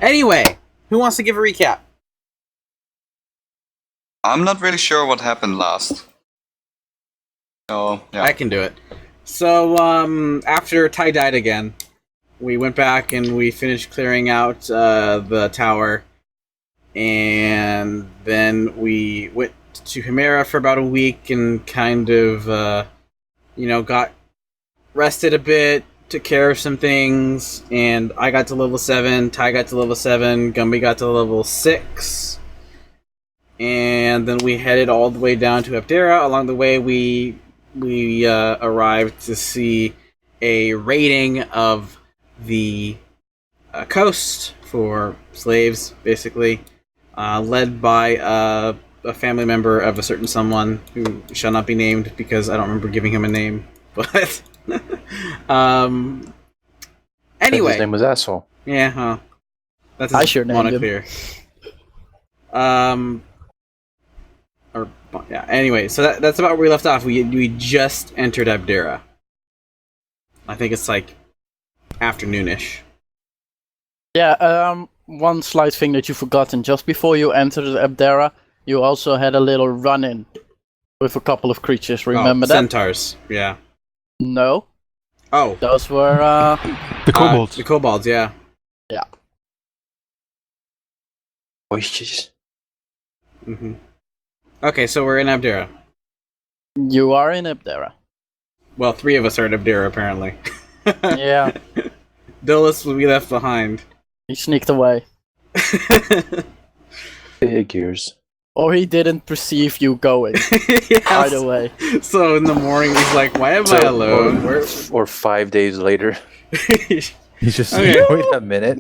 Anyway, who wants to give a recap? I'm not really sure what happened last. So, yeah. I can do it. So, after Ty died again, we went back and we finished clearing out the tower. And then we went to Chimera for about a week and kind of, got rested a bit, took care of some things, and I got to level 7, Ty got to level 7, Gumby got to level 6, and then we headed all the way down to Abdera. Along the way, we arrived to see a raiding of the coast for slaves, basically. Led by a family member of a certain someone who shall not be named because I don't remember giving him a name. But anyway, his name was Asshole. Yeah, huh? That's his I sure named moniker. Anyway, so that's about where we left off. We just entered Abdera. I think it's like afternoonish. Yeah, one slight thing that you've forgotten. Just before you entered Abdera, you also had a little run-in with a couple of creatures. Remember that? Centaurs, yeah. No. Oh. Those were, the kobolds. The kobolds, yeah. Yeah. Oh, jeez. Mm-hmm. Okay, so we're in Abdera. You are in Abdera. Well, 3 of us are in Abdera, apparently. Yeah. Dolos will be left behind. He sneaked away. Figures. Or he didn't perceive you going. Yes. Either way. So in the morning, he's like, why am I alone? Or 5 days later. He's just Okay. Wait a minute.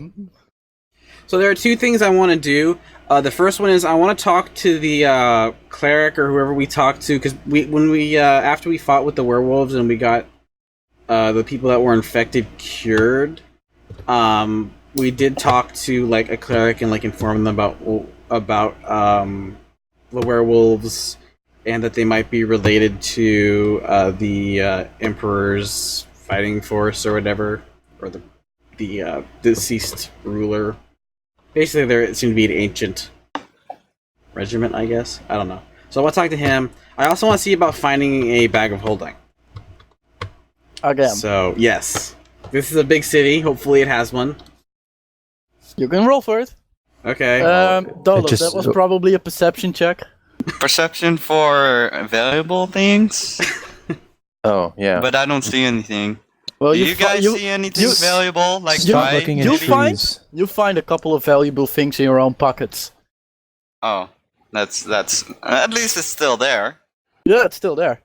So there are 2 things I want to do. The first one is I want to talk to the cleric or whoever we talked to, because after we fought with the werewolves and we got the people that were infected cured, we did talk to like a cleric and like inform them about the werewolves and that they might be related to the Emperor's fighting force or whatever, or the deceased ruler. Basically, there seemed to be an ancient regiment, I guess. I don't know. So I want to talk to him. I also want to see about finding a bag of holding. Again. So, yes. This is a big city. Hopefully it has one. You can roll for it. Okay. Dolos, that was probably a perception check. Perception for valuable things? Oh, yeah. But I don't see anything. Well, Do you guys see anything valuable? Like Stop looking at trees. You find a couple of valuable things in your own pockets. Oh, that's at least it's still there. Yeah, it's still there.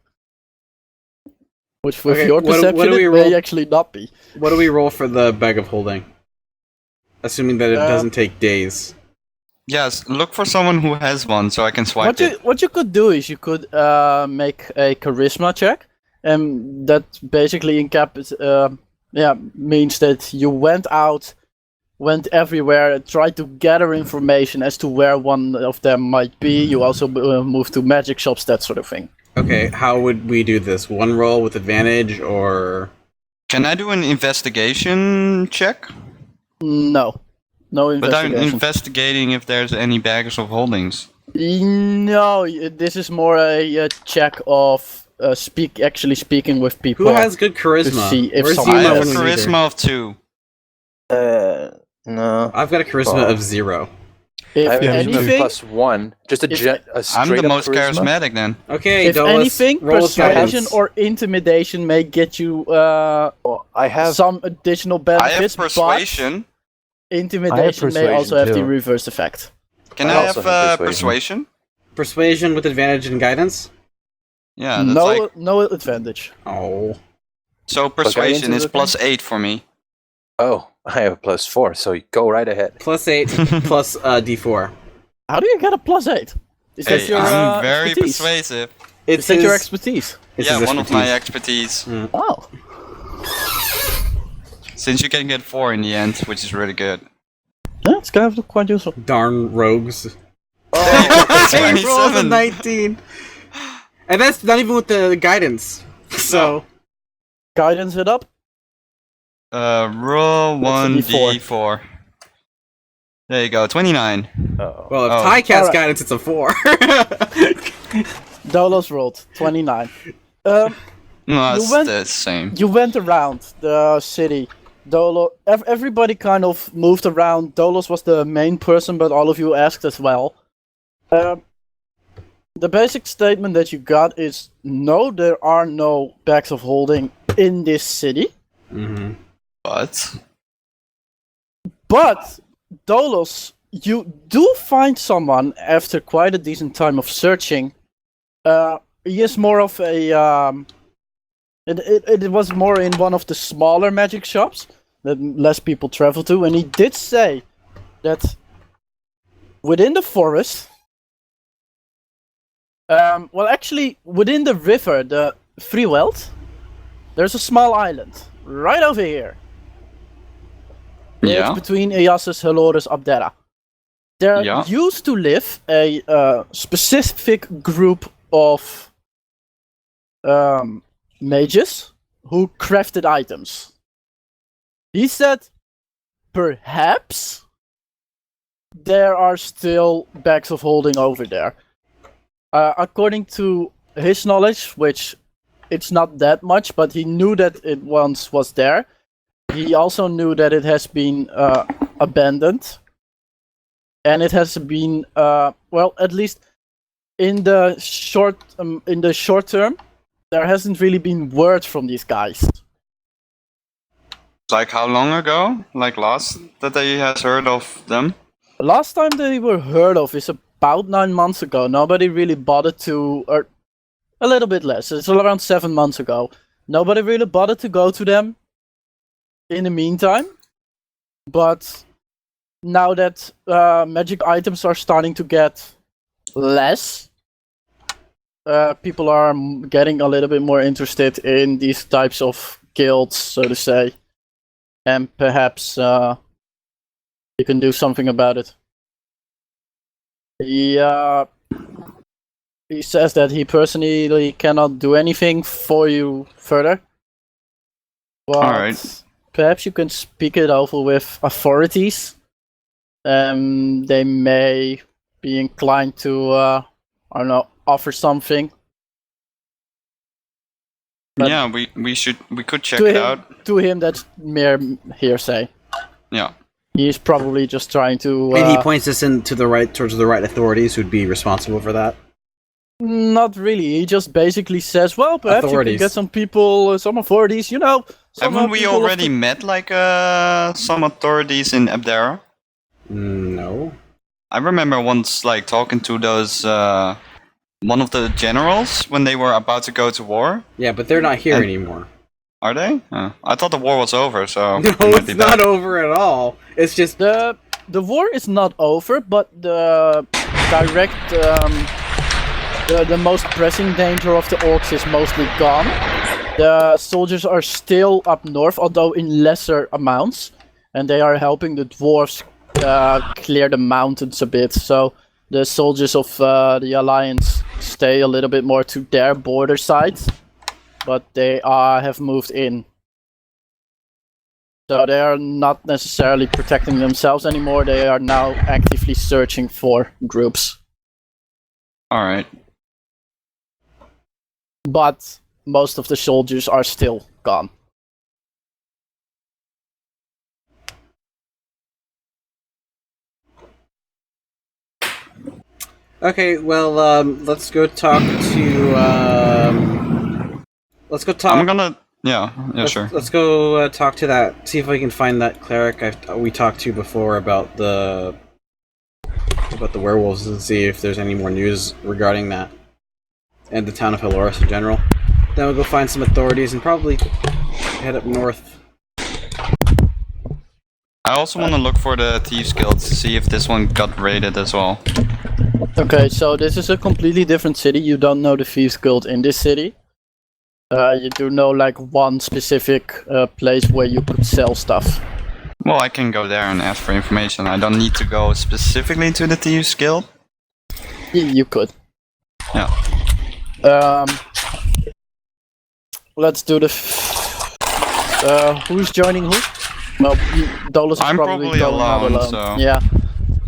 Which with Okay, your what perception, do we it roll? may actually not be. What do we roll for the bag of holding? Assuming that it doesn't take days. Yes, look for someone who has one so I can swipe it. What you could do is you could make a charisma check, and that basically means that you went everywhere, tried to gather information as to where one of them might be. You also moved to magic shops, that sort of thing. Okay, how would we do this? One roll with advantage, or... Can I do an investigation check? No But I'm investigation. investigating if there's any bags of holdings. No, this is more a check of actually speaking with people. Who has good charisma? To see if Where's someone I Yuma have when a we need her? charisma of 2. No. I've got a charisma of 0. If I have anything, +1. Just a straight I'm the most charisma? charismatic then. Okay, if Dolos, anything, roll us persuasion guidance. or intimidation may get you I have some additional I benefits. have persuasion. But intimidation may also persuasion, have the too. reverse effect. Can I I also have have persuasion? Persuasion with advantage and guidance? Yeah, that's No advantage. Oh. so I persuasion into is the +8 for me. Oh, I have a +4, so you go right ahead. +8 plus D4. How do you get a +8? Is that Hey, your I'm very expertise? persuasive. It's Is that your expertise? Yeah, one of my expertise. Oh. Since you can get 4 in the end, which is really good. Yeah, it's kind of quite useful. Darn rogues. Oh, He rolled a 27. 19! And that's not even with the guidance. So... Guidance it up. Roll That's a 1d4. There you go, 29. Oh. Well, if Oh. Ty Cat's Alright. guidance, it's a 4. Dolos rolled 29. No, that's went- the same. You went around the city. Everybody kind of moved around. Dolos was the main person, but all of you asked as well. The basic statement that you got is no, there are no bags of holding in this city. Mm-hmm. But, Dolos, you do find someone after quite a decent time of searching. He is more of a. It was more in one of the smaller magic shops that less people travel to, and he did say that within the forest. Well, actually, within the river, the Freewelt, there's a small island right over here. yeah. It's between Iassus, Halores, Abdera. There Yeah. used to live a specific group of mages who crafted items. He said, perhaps there are still bags of holding over there. According to his knowledge, which it's not that much, but he knew that it once was there. He also knew that it has been abandoned, and it has been well, at least in the short term, there hasn't really been word from these guys. Like how long ago? Like last that he has heard of them? Last time they were heard of is about 9 months ago. Nobody really bothered to, or a little bit less. It's around 7 months ago. Nobody really bothered to go to them in the meantime. But now that magic items are starting to get less, people are getting a little bit more interested in these types of guilds, so to say. And perhaps you can do something about it. He says that he personally cannot do anything for you further. But Alright. perhaps you can speak it over with authorities. They may be inclined to, I don't know, offer something. But yeah, we could check it out. To him, that's mere hearsay. Yeah. He's probably just trying to. And he points us towards the right authorities who'd be responsible for that. Not really. He just basically says, "Well, perhaps you can get some people, some authorities. You know." Haven't we already met like some authorities in Abdera? No. I remember once like talking to those one of the generals when they were about to go to war. Yeah, but they're not here anymore. Are they? I thought the war was over, so No, it's not over at all. It's just the war is not over, but the direct the most pressing danger of the orcs is mostly gone. The soldiers are still up north, although in lesser amounts, and they are helping the dwarves clear the mountains a bit. So the soldiers of the Alliance stay a little bit more to their border sides, but they have moved in. So they are not necessarily protecting themselves anymore. They are now actively searching for groups. Alright. But most of the soldiers are still gone. okay. Well, let's go talk to. Let's go talk. I'm gonna sure. Let's go talk to that. See if we can find that cleric we talked to before about the werewolves, and see if there's any more news regarding that, and the town of Halores in general. Then we'll go find some authorities and probably head up north. I also want to look for the Thieves Guild to see if this one got raided as well. Okay, so this is a completely different city. You don't know the Thieves Guild in this city. You do know like one specific place where you could sell stuff. Well, I can go there and ask for information. I don't need to go specifically to the Thieves Guild. You could. Yeah. Let's do the. Who's joining who? Well, Dolos is I'm probably probably going out alone, so- Yeah.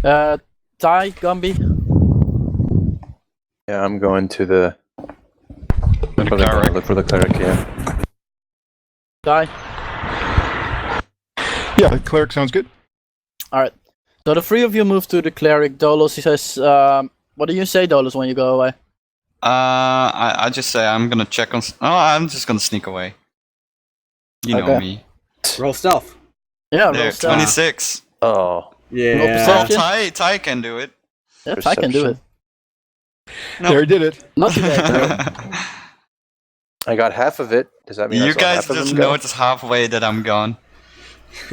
Ty, Gumby. Yeah, I'm going to the. The Probably gonna cleric. look for the cleric. Yeah. Ty. Yeah, the cleric sounds good. Alright. So the three of you move to the cleric. Dolos, he says, what do you say, Dolos, when you go away? I just say I'm gonna check on. I'm just gonna sneak away. You know Okay. me. Roll stealth. Yeah, There, roll stealth. 26. Oh. Yeah. Roll Well, perception. Ty can do it. Yes, I can do it. No. There, he did it. Not today. I got half of it. Does that mean I You saw guys half of just them go? notice halfway that I'm gone.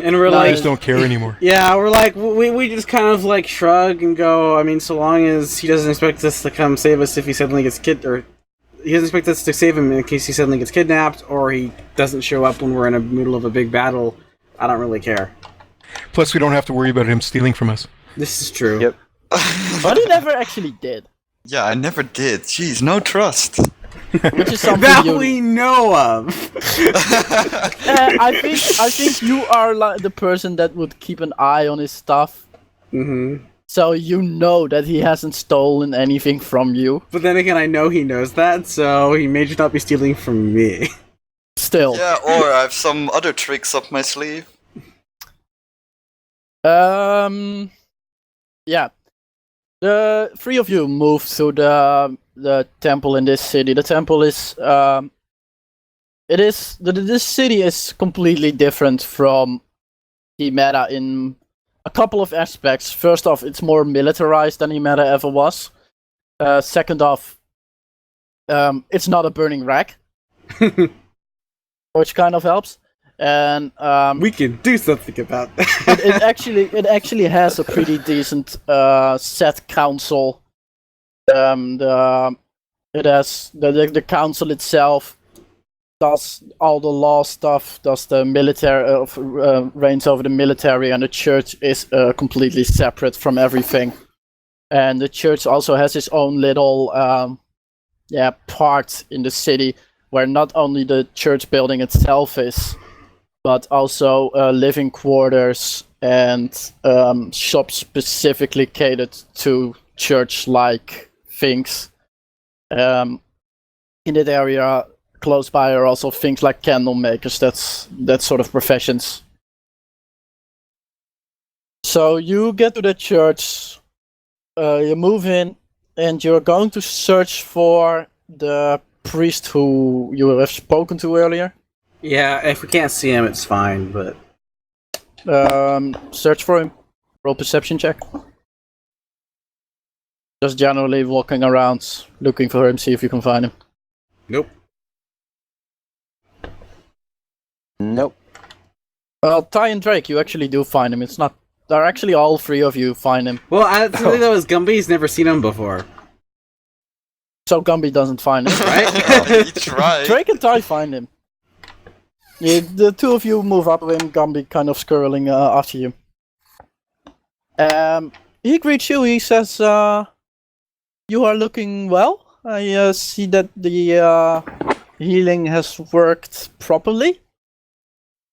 And we're No, I like, just don't care anymore. yeah, we're like, we just kind of like shrug and go. I mean, so long as he doesn't expect us to come save us if he suddenly gets or he doesn't expect us to save him in case he suddenly gets kidnapped, or he doesn't show up when we're in the middle of a big battle. I don't really care. Plus, we don't have to worry about him stealing from us. This is true. Yep. But he never actually did. Yeah, I never did. Jeez, no trust. Which is something That you... we know of. I think you are like the person that would keep an eye on his stuff. Mm-hmm. So you know that he hasn't stolen anything from you. But then again, I know he knows that, so he may just not be stealing from me. Still. Yeah, or I have some other tricks up my sleeve. Yeah. The three of you move to the temple in this city. The temple is this city is completely different from Himera in a couple of aspects. First off, it's more militarized than Himera ever was. Second off, it's not a burning wreck, which kind of helps. And We can do something about that. it actually has a pretty decent set council. It has the council itself does all the law stuff, does the military reigns over the military, and the church is completely separate from everything. And the church also has its own little part in the city where not only the church building itself is, but also living quarters and shops specifically catered to church-like things. In that area close by are also things like candle makers, that sort of professions. So you get to the church, you move in, and you're going to search for the priest who you have spoken to earlier. Yeah, if we can't see him, it's fine, but... Search for him. Roll perception check. Just generally walking around, looking for him, see if you can find him. Nope. Nope. Well, Ty and Drake, you actually do find him. It's not... There are actually all three of you find him. Well, the thing though is Gumby's never seen him before. So Gumby doesn't find him. Right? He tried. Drake and Ty find him. Yeah, the two of you move up with him, Gumby kind of skirling after you. He greets you, he says, you are looking well. I see that the healing has worked properly.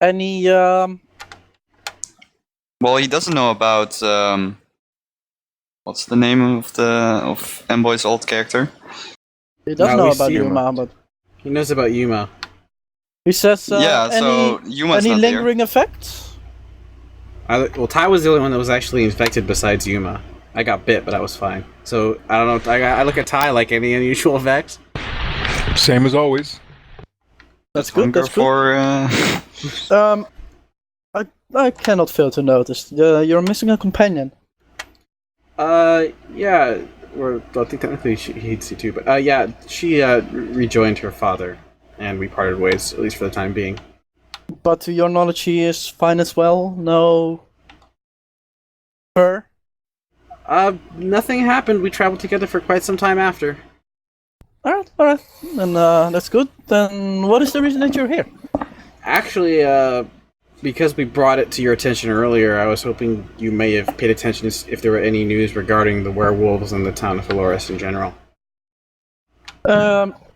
Any, Well, he doesn't know about what's the name of Mboy's old character? he does No, know we about see Yuma, but He knows about Yuma. he says, Yeah, so Yuma's any not here. lingering effects? Well, Ty was the only one that was actually infected besides Yuma. I got bit, but I was fine. So, I don't know, I look at Ty like any unusual effects. Same as always. That's good, Hunger that's good. for I cannot fail to notice. You're missing a companion. Yeah, or I think technically he'd see too, but yeah, she rejoined her father, and we parted ways, at least for the time being. But to your knowledge, she is fine as well? No... Her? Nothing happened. We traveled together for quite some time after. Alright. Then that's good. Then what is the reason that you're here? Actually, because we brought it to your attention earlier, I was hoping you may have paid attention if there were any news regarding the werewolves in the town of Halores in general.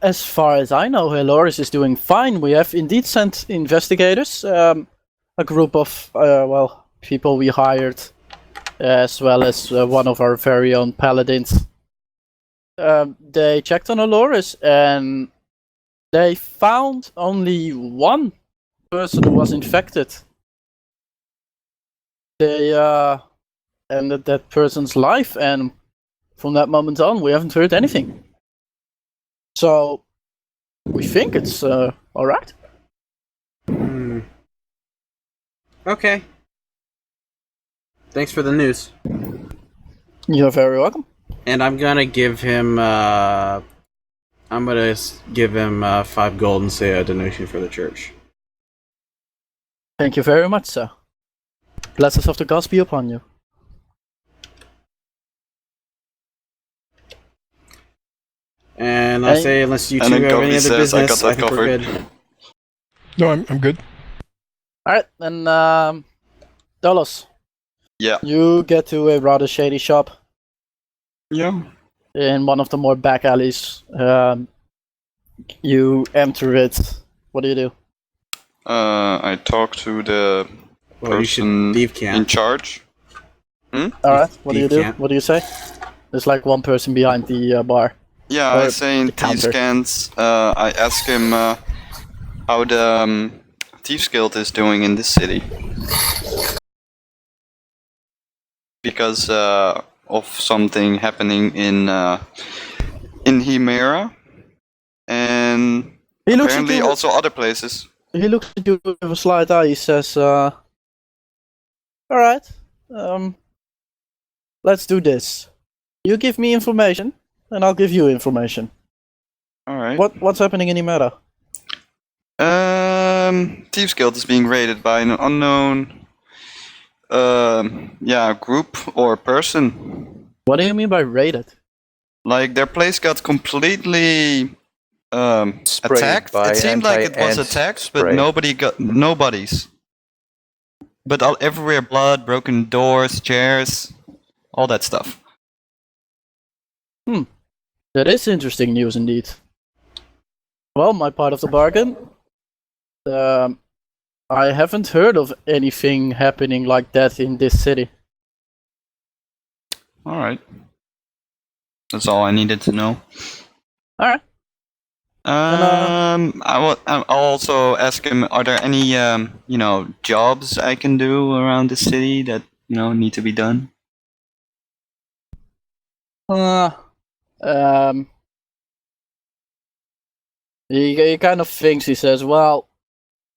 As far as I know, Halores is doing fine. We have indeed sent investigators, a group of, people we hired as well as one of our very own paladins. They checked on Aloris and they found only one person who was infected. They ended that person's life, and from that moment on, we haven't heard anything. So, we think it's alright. Okay. Thanks for the news. You're very welcome. And I'm gonna give him 5 gold and say a donation for the church. Thank you very much, sir. Blessings of the gods be upon you. And I say, unless you two And then have Toby any other says, "I got business, that I think we're covered." good. No, I'm good. Alright, then, Dolos. Yeah. You get to a rather shady shop Yeah. in one of the more back alleys. You enter it. What do? I talk to the Well, you should person thief in camp. charge. Alright, what do you Thief do? camp. What do you say? There's like one person behind the bar. Yeah, Or I say in the thief counter. scans. I ask him how the Thieves Guild is doing in this city. Because of something happening in Himera. And He looks at apparently you. also other places. He looks at you with a slight eye. He says, "Alright, let's do this. You give me information, and I'll give you information. Alright. What's happening in Himera?" Thieves Guild is being raided by an unknown group or person. What do you mean by raided? Like their place got completely Sprayed attacked. by It seemed like it was anti-ant attacked, but spray. nobody's. But everywhere blood, broken doors, chairs, all that stuff. That is interesting news indeed. Well, my part of the bargain. I haven't heard of anything happening like that in this city. Alright. That's all I needed to know. Alright. I'll also ask him, are there any, jobs I can do around the city that, need to be done? He kind of thinks. He says, "Well,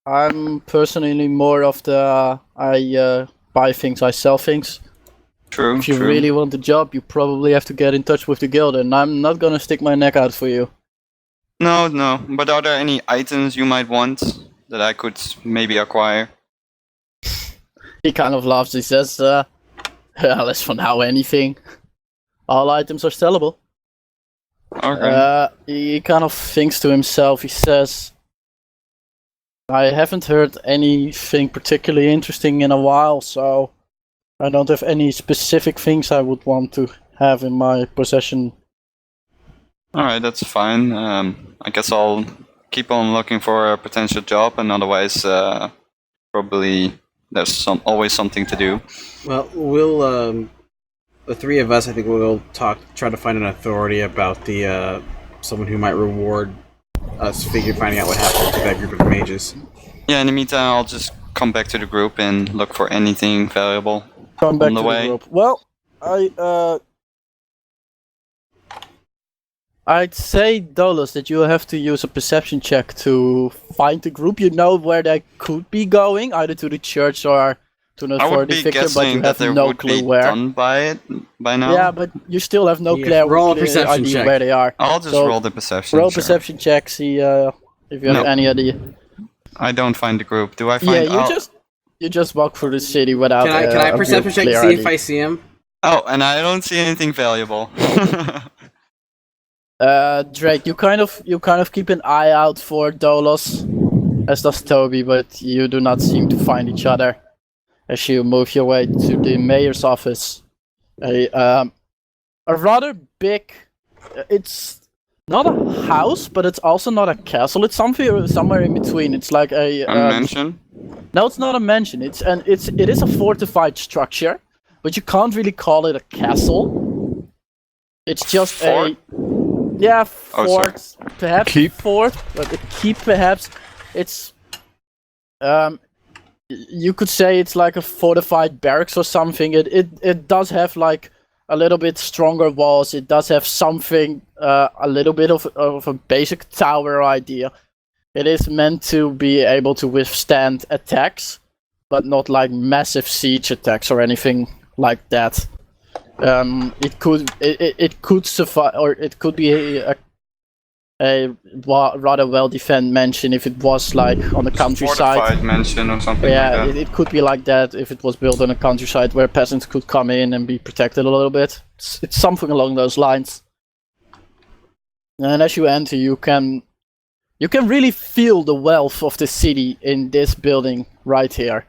I'm personally more of the I buy things, I sell things. True, If you true. really want the job, you probably have to get in touch with the guild, and I'm not gonna stick my neck out for you." No, but are there any items you might want that I could maybe acquire? He kind of laughs. He says, "Well, as for now, anything. All items are sellable." Okay. He kind of thinks to himself. He says, "I haven't heard anything particularly interesting in a while, so I don't have any specific things I would want to have in my possession." Alright, that's fine. I guess I'll keep on looking for a potential job, and otherwise, probably there's always something to do. Well, we'll the three of us, I think we'll try to find an authority about the someone who might reward us finding out what happened to that group of mages. Yeah, in the meantime, I'll just come back to the group and look for anything valuable. Come back On the to way. the group. Well, I'd say, Dolos, that you have to use a perception check to find the group. You know where they could be going, either to the church or to an I would authority be figure, but you guessing that have there no would clue be where. done by now. Yeah, but you still have no Yeah, clear, roll a clear perception idea check. where they are. I'll just So, roll the perception. Roll sure. perception check, see if you have No. any idea. I don't find the group. Do I find? Yeah, you just walk through the city without. Can I a perception real check to clear see if idea. I see him? Oh, and I don't see anything valuable. Drake, you kind of keep an eye out for Dolos, as does Toby, but you do not seem to find each other as you move your way to the mayor's office. A rather big. It's not a house, but it's also not a castle. It's somewhere in between. It's like a A mansion. No, it's not a mansion. It is a fortified structure, but you can't really call it a castle. It's just Fort? fort, perhaps Keep? fort, but a keep perhaps. It's you could say it's like a fortified barracks or something. It does have like a little bit stronger walls. It does have something, a little bit of a basic tower idea. It is meant to be able to withstand attacks, but not like massive siege attacks or anything like that. It could survive, or it could be a rather well defended mansion if it was like on the countryside. Fortified mansion or something like Yeah, that. it could be like that if it was built on a countryside where peasants could come in and be protected a little bit. It's something along those lines. And as you enter, you can really feel the wealth of the city in this building right here.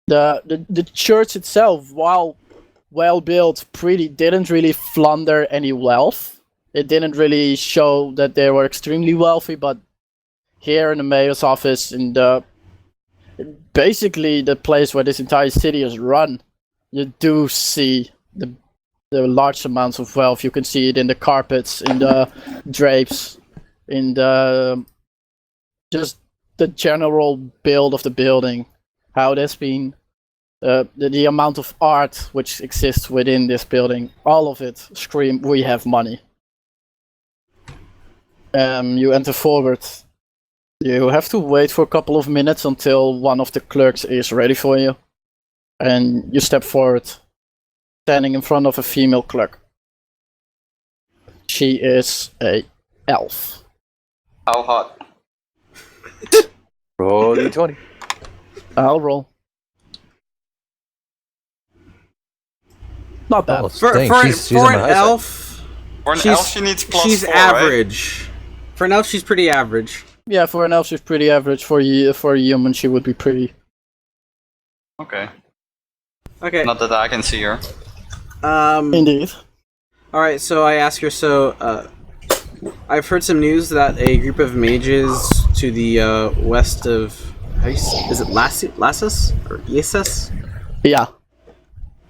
The church itself, while well built, didn't really plunder any wealth. It didn't really show that they were extremely wealthy, but here in the mayor's office, in basically the place where this entire city is run, you do see the large amounts of wealth. You can see it in the carpets, in the drapes, in the just the general build of the building, how it has been, the amount of art which exists within this building. All of it scream, we have money. You enter forward. You have to wait for a couple of minutes until one of the clerks is ready for you. And you step forward, standing in front of a female clerk. She is a elf. How hot? Roll d20. I'll roll. Not bad. Oh, For dang, she's an on the high side. elf, For an elf, she needs plus she's 4, right? average. For an elf, she's pretty average. Yeah, for an elf she's pretty average. For a human she would be pretty. Okay. Okay. Not that I can see her. Indeed. All right. So I ask her. So I've heard some news that a group of mages to the west of is it Lassus or Yesus? Yeah,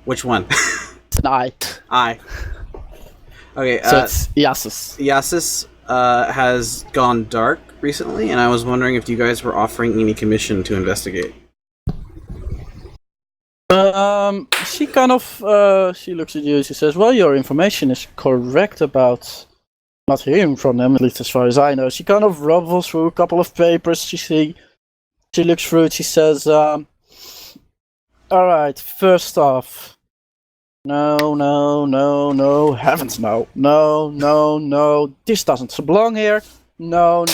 Which one? it's an eye. I. Okay. So it's Yasus. Yasis has gone dark recently, and I was wondering if you guys were offering any commission to investigate. She kind of she looks at you. She says, "Well, your information is correct about not hearing from them, at least as far as I know." She kind of rubbles through a couple of papers. She looks through it. She says, "All right. First off, no, heavens, no. This doesn't belong here. No.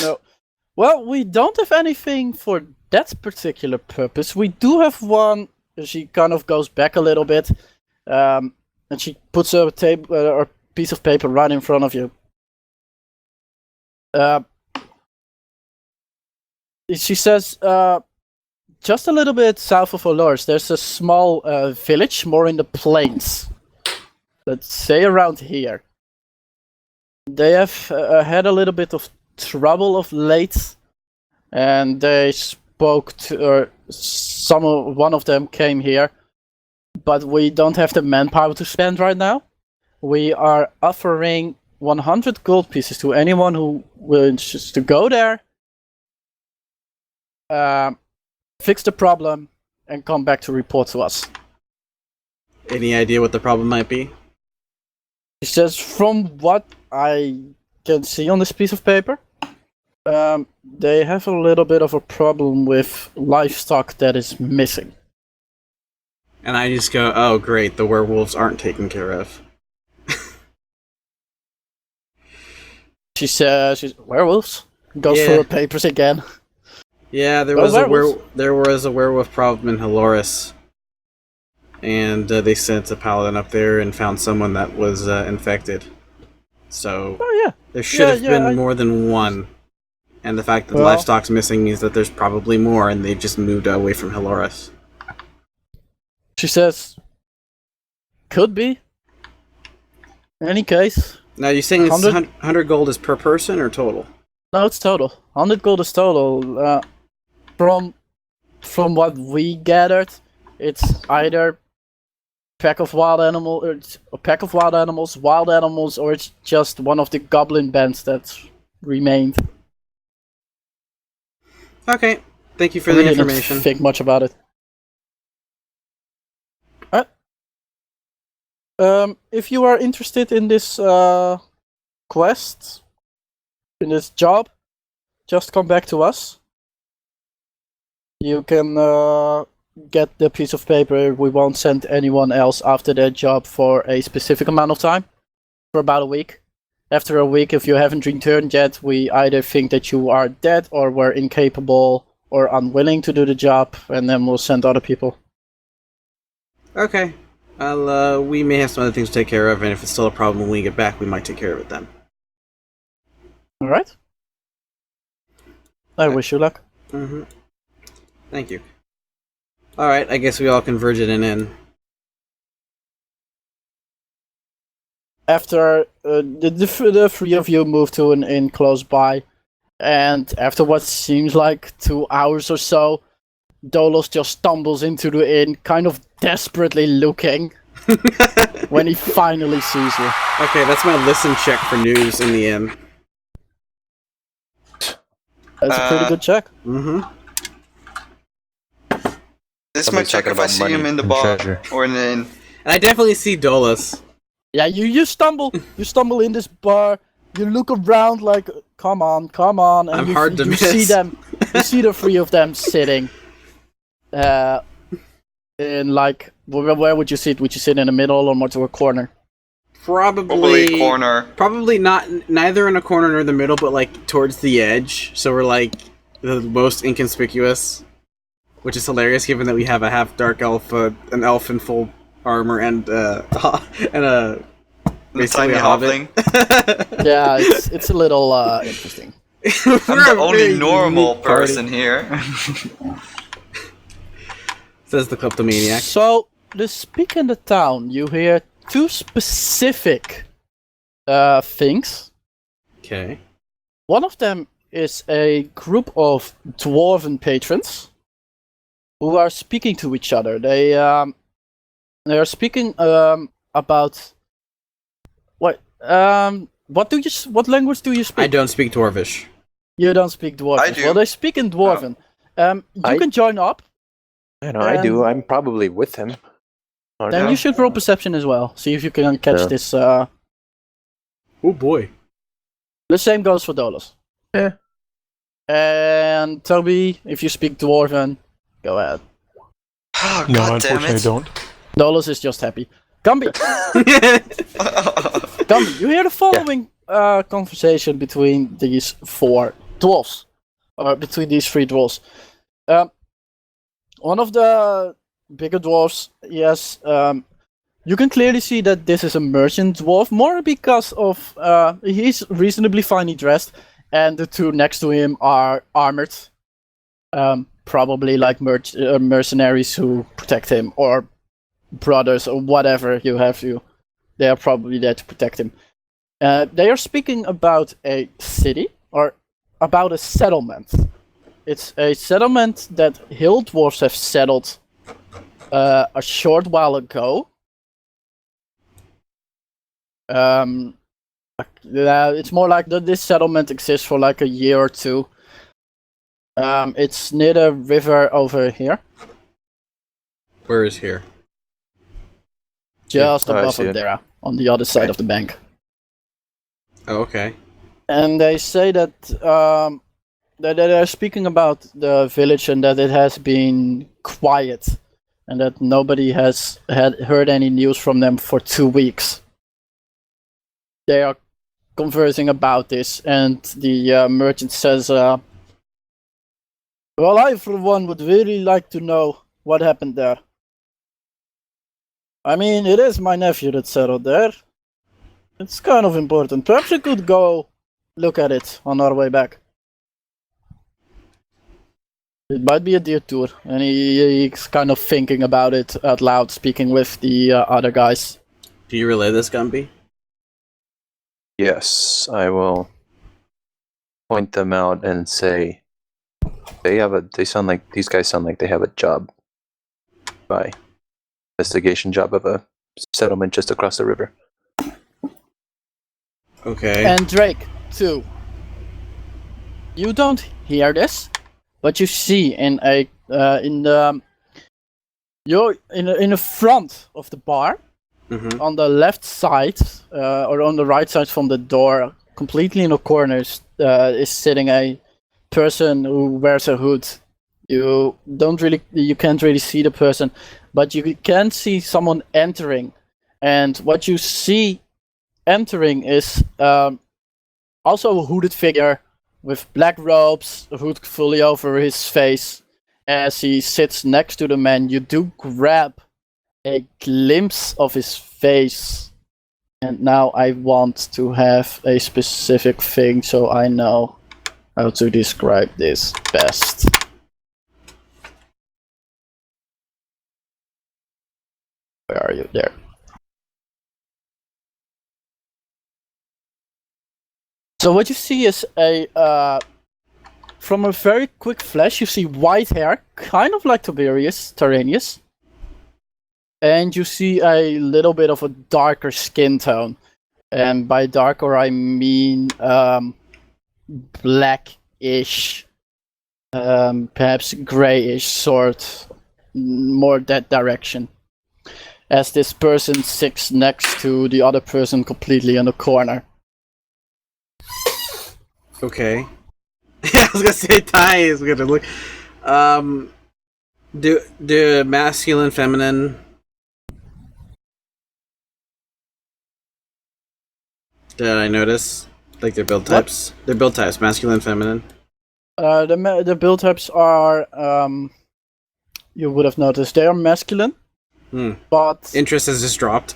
Well, we don't have anything for that particular purpose. We do have one." She kind of goes back a little bit, and she puts a piece of paper right in front of you. She says, just a little bit south of Olors, there's a small village, more in the plains. Let's say around here. They have had a little bit of trouble of late, and they spoke to one of them came here, but we don't have the manpower to spend right now. We are offering 100 gold pieces to anyone who wishes to go there, fix the problem, and come back to report to us. Any idea what the problem might be? He says, from what I can see on this piece of paper, they have a little bit of a problem with livestock that is missing. And I just go, oh great, the werewolves aren't taken care of. She says, werewolves? Goes Yeah. through her papers again. Yeah, there Well, was werewolves. a werewolf problem in Heloris, and they sent a paladin up there and found someone that was infected. So Oh yeah. there should have been I- more than one. And the fact that Well- livestock's missing means that there's probably more, and they've just moved away from Heloris. She says, could be. In any case, Now, you're saying it's 100 gold is per person or total? no, it's total. 100 gold is total. From what we gathered, it's either pack of wild animals, wild animals, or it's just one of the goblin bands that remained. Okay, thank you for I the really information. didn't think much about it. If you are interested in this quest, in this job, just come back to us. You can get the piece of paper. We won't send anyone else after that job for a specific amount of time, for about a week. After a week, if you haven't returned yet, we either think that you are dead or were incapable or unwilling to do the job, and then we'll send other people. Okay. We may have some other things to take care of, and if it's still a problem when we get back, we might take care of it then. Alright? I wish you luck. Mm-hmm. Thank you. Alright, I guess we all converge at an inn. After the three of you move to an inn close by, and after what seems like 2 hours or so, Dolos just stumbles into the inn, kind of desperately looking, when he finally sees you. Okay, that's my listen check for news in the inn. That's a pretty good check. Mm-hmm. This is my Somebody's check talking if I about see him money in the and bar treasure. or in the inn. And I definitely see Dolos. Yeah, you stumble in this bar, you look around like, come on, and I'm you, hard to you miss. see them, you see the three of them sitting, in like, where would you sit? Would you sit in the middle or more to a corner? Probably corner. Probably neither in a corner nor the middle, but like towards the edge. So we're like the most inconspicuous, which is hilarious given that we have a half dark elf, an elf in full armor, and a basically tiny a hobbit. halfling. Yeah, it's a little interesting. I'm We're the a only very normal unique party, person here. says the kleptomaniac. So, to speak in the town, you hear two specific things. Okay. One of them is a group of dwarven patrons who are speaking to each other. They are speaking about what language do you speak? I don't speak Dwarvish. You don't speak Dwarven. I do. Well, they speak in Dwarven. You can join up. I know, I do. I'm probably with him. Or Then no? you should roll perception as well. See if you can catch Yeah. this. Oh boy. The same goes for Dolos. Yeah. And Toby, if you speak Dwarven, go ahead. Oh, No, God damn unfortunately, I it. don't. Dolos is just happy. Gumby, Gumby, you hear the following conversation between these four dwarfs, or between these three dwarfs. One of the bigger dwarfs, yes, you can clearly see that this is a merchant dwarf, more because of he's reasonably finely dressed, and the two next to him are armored, probably like mercenaries who protect him, or brothers, or whatever you have you. They are probably there to protect him. They are speaking about a city, or about a settlement. It's a settlement that hill dwarfs have settled a short while ago. It's more like this settlement exists for like a year or two. It's near the river over here, Where is here? just I above see it. there, on the other side of the bank. Oh, okay. And they say that that they're speaking about the village and that it has been quiet, and that nobody has heard any news from them for 2 weeks. They are conversing about this, and the merchant says, "Well, I for one would really like to know what happened there. I mean, it is my nephew that settled there. It's kind of important. Perhaps we could go look at it on our way back. It might be a detour," and he's kind of thinking about it out loud, speaking with the other guys. Do you relay this, Gumby? Yes, I will point them out and say these guys sound like they have a job. By investigation job of a settlement just across the river. Okay. And Drake, too. You don't hear this, but you see in the front of the bar, Mm-hmm. on the left side or on the right side from the door, completely in the corners, is sitting a person who wears a hood. You can't really see the person, but you can see someone entering, and what you see entering is also a hooded figure with black robes, a hood fully over his face. As he sits next to the man, you do grab a glimpse of his face. And now I want to have a specific thing so I know how to describe this best. Where are you? There. So what you see is from a very quick flash, you see white hair, kind of like Tyraneus. And you see a little bit of a darker skin tone. And by darker, I mean blackish, perhaps grayish sort, more that direction. As this person sits next to the other person completely in the corner. Okay. Yeah, I was gonna say Ty is gonna look. Do masculine, feminine. Did I notice? Like their build types? What? Their build types, masculine, feminine. The build types are you would have noticed they are masculine. But interest has just dropped.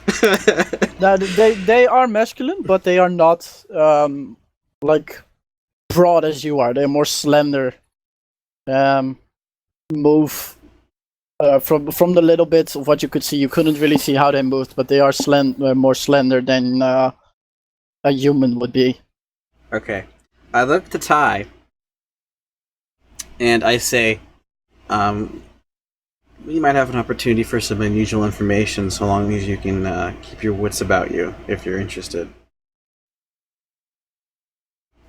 they are masculine, but they are not like broad as you are. They're more slender. Move from the little bits of what you could see. You couldn't really see how they moved, but they are more slender than a human would be. Okay, I look to Ty, and I say, we might have an opportunity for some unusual information, so long as you can keep your wits about you, if you're interested.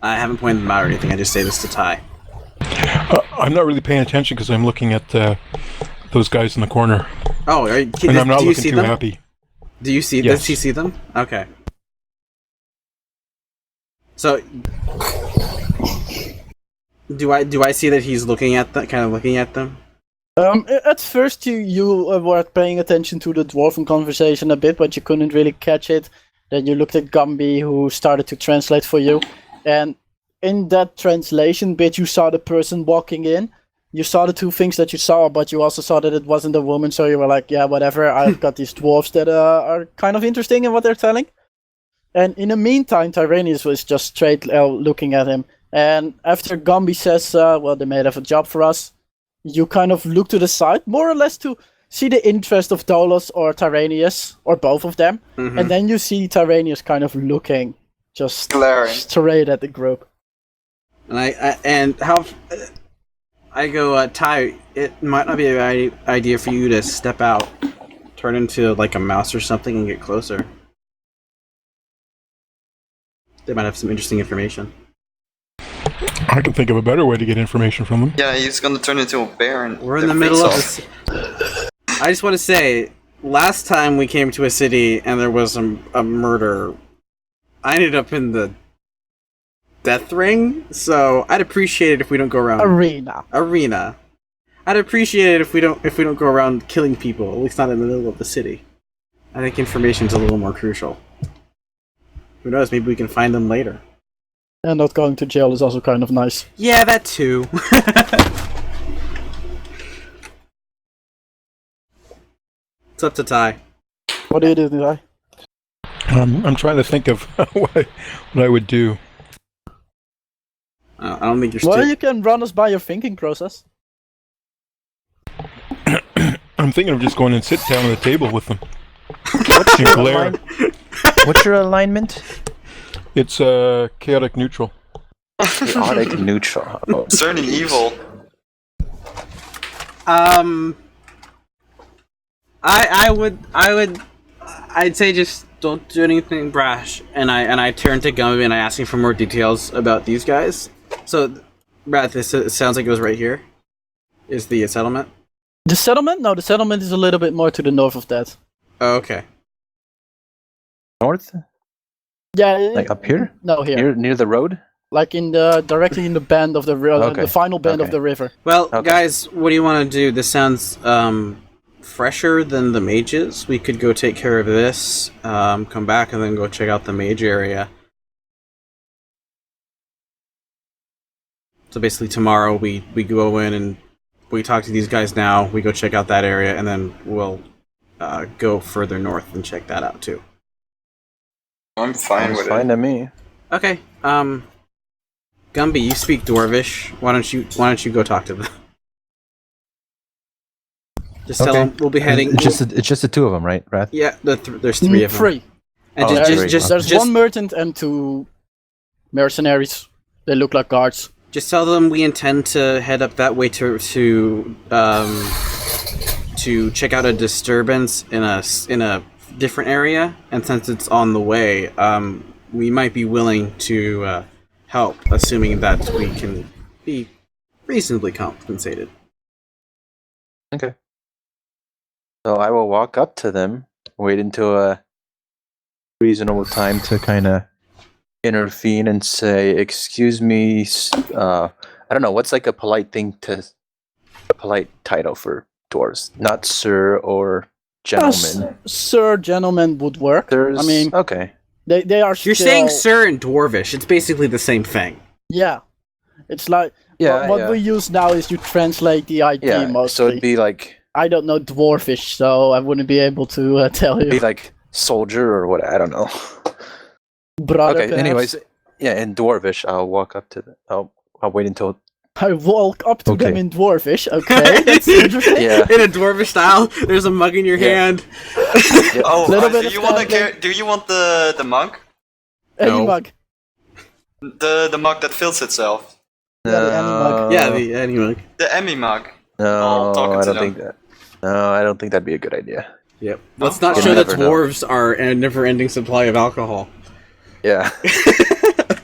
I haven't pointed them out or anything, I just say this to Ty. I'm not really paying attention because I'm looking at those guys in the corner. Oh, and I'm not looking too happy. Do you see? Yes. Does he see them? Okay. So, do I see that he's looking at them, kind of looking at them? At first you were paying attention to the dwarven conversation a bit, but you couldn't really catch it. Then you looked at Gumby, who started to translate for you, and in that translation bit, you saw the person walking in. You saw the two things that you saw, but you also saw that it wasn't a woman, so you were like, yeah, whatever, I've got these dwarves that are kind of interesting in what they're telling. And in the meantime, Tyraneus was just straight looking at him. And after Gumby says, well, they may have a job for us, you kind of look to the side, more or less to see the interest of Dolos or Tyraneus, or both of them. Mm-hmm. And then you see Tyraneus kind of looking, just glaring straight at the group. And I go, Ty, it might not be a good idea for you to step out, turn into like a mouse or something and get closer. They might have some interesting information. I can think of a better way to get information from them. Yeah, he's gonna turn into a bear and we're in the middle of this. I just want to say, last time we came to a city and there was a murder, I ended up in the death ring, so I'd appreciate it if we don't go around arena. I'd appreciate it if we don't go around killing people, at least not in the middle of the city. I think information's a little more crucial. Who knows, maybe we can find them later. And not going to jail is also kind of nice. Yeah, that too. It's up to Ty. What do you do, Ty? I'm trying to think of what I would do. I don't think you're Well, you can run us by your thinking process. I'm thinking of just going and sit down at the table with them. What's your alignment? It's chaotic neutral. Chaotic neutral. Oh. Certain evil. I would I'd say just don't do anything brash. And I turn to Gumby and I ask him for more details about these guys. So, Brad, it sounds like it was right here. Is the settlement? The settlement? No, the settlement is a little bit more to the north of that. Oh, okay. North? Yeah. Like up here? No, here. Near the road? Like directly in the bend of the river, Okay. the final bend of Okay. the river. Well, Okay. guys, what do you want to do? This sounds fresher than the mages. We could go take care of this, come back, and then go check out the mage area. So basically, tomorrow we go in and we talk to these guys now. We go check out that area, and then we'll go further north and check that out too. I'm fine with Fine it. to me. Okay. Gumby, you speak Dwarvish. Why don't you go talk to them? Just tell Okay. them we'll be heading. It's just the two of them, right, Wrath? Yeah, there's three of them. Three. And Oh, There's one merchant and two mercenaries. They look like guards. Just tell them we intend to head up that way to check out a disturbance in a different area, and since it's on the way, we might be willing to help, assuming that we can be reasonably compensated. Okay. So I will walk up to them, wait until a reasonable time to kind of intervene and say, "Excuse me, I don't know, what's like a polite title for dwarves? Not sir or gentleman. Sir, gentleman would work. There's, I mean, okay. they are You're still... saying sir in Dwarvish. It's basically the same thing. Yeah. It's like... Yeah, what yeah. we use now is you translate the ID Yeah, mostly. so it'd be like I don't know Dwarfish, so I wouldn't be able to tell you. soldier or what, I don't know. Brother, Okay, perhaps. anyways, yeah, in Dwarvish, I'll walk up to them. I'll wait until... I walk up to them Okay. in Dwarfish. Okay, that's interesting. Yeah. In a Dwarvish style, there's a mug in your Yeah. hand. Oh, Little bit do of you want gambling. do you want the mug? Any No. mug. The mug that fills itself. Yeah, the Annie mug. Yeah, the any mug. The Emmy mug. No, talking I to don't them. think that. No, I don't think that'd be a good idea. Yep. Let's Oh, not you show that never know. dwarves are a never-ending supply of alcohol. Yeah.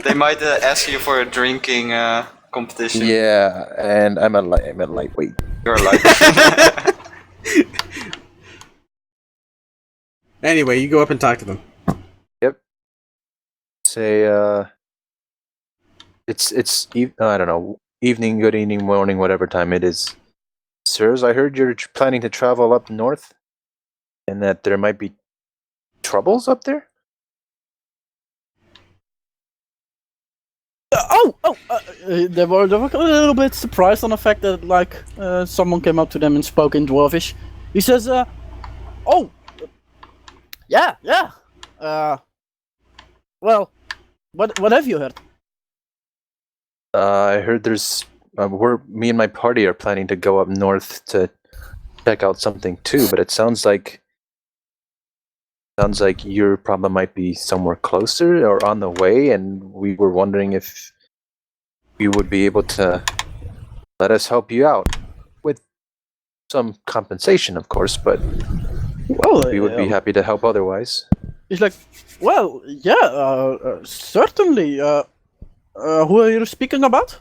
They might ask you for a drinking competition. Yeah, and I'm a lightweight. You're like, Anyway, you go up and talk to them. Say, I don't know, evening, good evening, morning, whatever time it is. Sirs, I heard you're planning to travel up north, and that there might be troubles up there? They were a little bit surprised on the fact that someone came up to them and spoke in Dwarvish. He says, yeah. Well, what have you heard? I heard there's... me and my party are planning to go up north to check out something too, but it sounds like your problem might be somewhere closer or on the way, and we were wondering if you would be able to let us help you out with some compensation, of course, but Well, we would be happy to help otherwise. He's like, well, yeah, certainly. Who are you speaking about?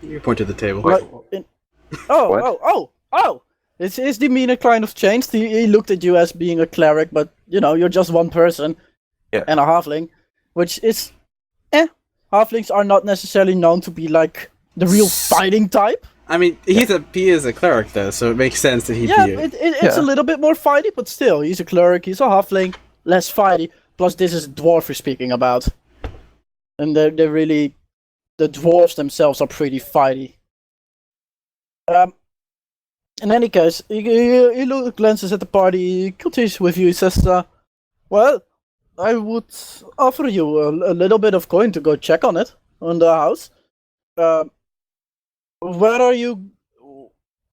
You point to the table. Wait. Oh! His demeanor kind of changed. He looked at you as being a cleric, but you're just one person, Yeah. and a halfling, which is, halflings are not necessarily known to be like the real fighting type. I mean, he is a cleric though, so it makes sense that he'd Yeah, be. it's Yeah. a little bit more fighty, but still, he's a cleric, he's a halfling, less fighty. Plus, this is a dwarf we're speaking about, and they're really, the dwarves themselves are pretty fighty. In any case, he glances at the party, he continues with you, he says, well, I would offer you a little bit of coin to go check on it, on the house. Where are you?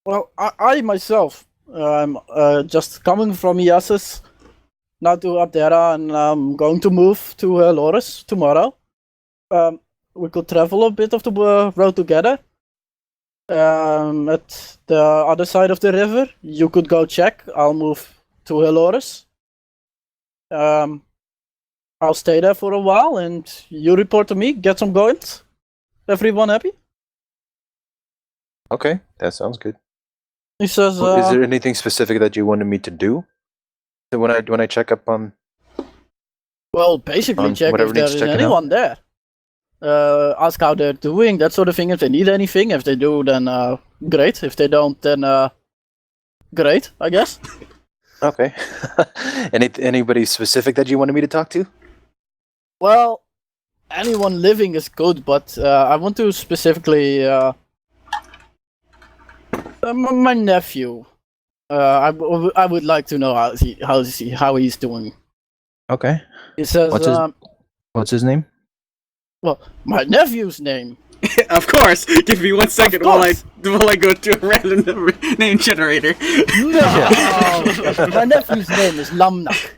Well, I myself, I'm just coming from Iasis, now to Abdera, and I'm going to move to Loris tomorrow. We could travel a bit of the road together. At the other side of the river, you could go check. I'll move to Loris. I'll stay there for a while, and you report to me. Get some gold. Everyone happy? Okay, that sounds good. He says, Is there anything specific that you wanted me to do? So when I check up on... well, basically on check whatever if there needs is checking anyone there. Ask how they're doing, that sort of thing. If they need anything, if they do, then great. If they don't, then great, I guess. Okay. Anybody specific that you wanted me to talk to? Well, anyone living is good, but I want to specifically my nephew. I would like to know how he's doing. Okay. He says, What's his name? well, my nephew's name. Of course. Give me 1 second Of while course. I go to a random name generator. No, my nephew's name is Lamnak.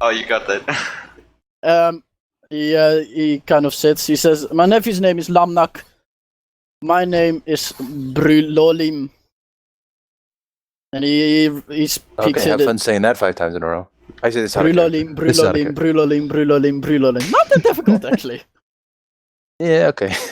Oh, you got that. He kind of sits. He says, my nephew's name is Lamnak. My name is Brulolim. And he speaks Okay, have in fun saying that 5 times in a row. I say this out of Brulolim, character. It's out of Brulolim, Brulolim, Brulolim, Brulolim. Not that difficult, actually. Yeah, okay.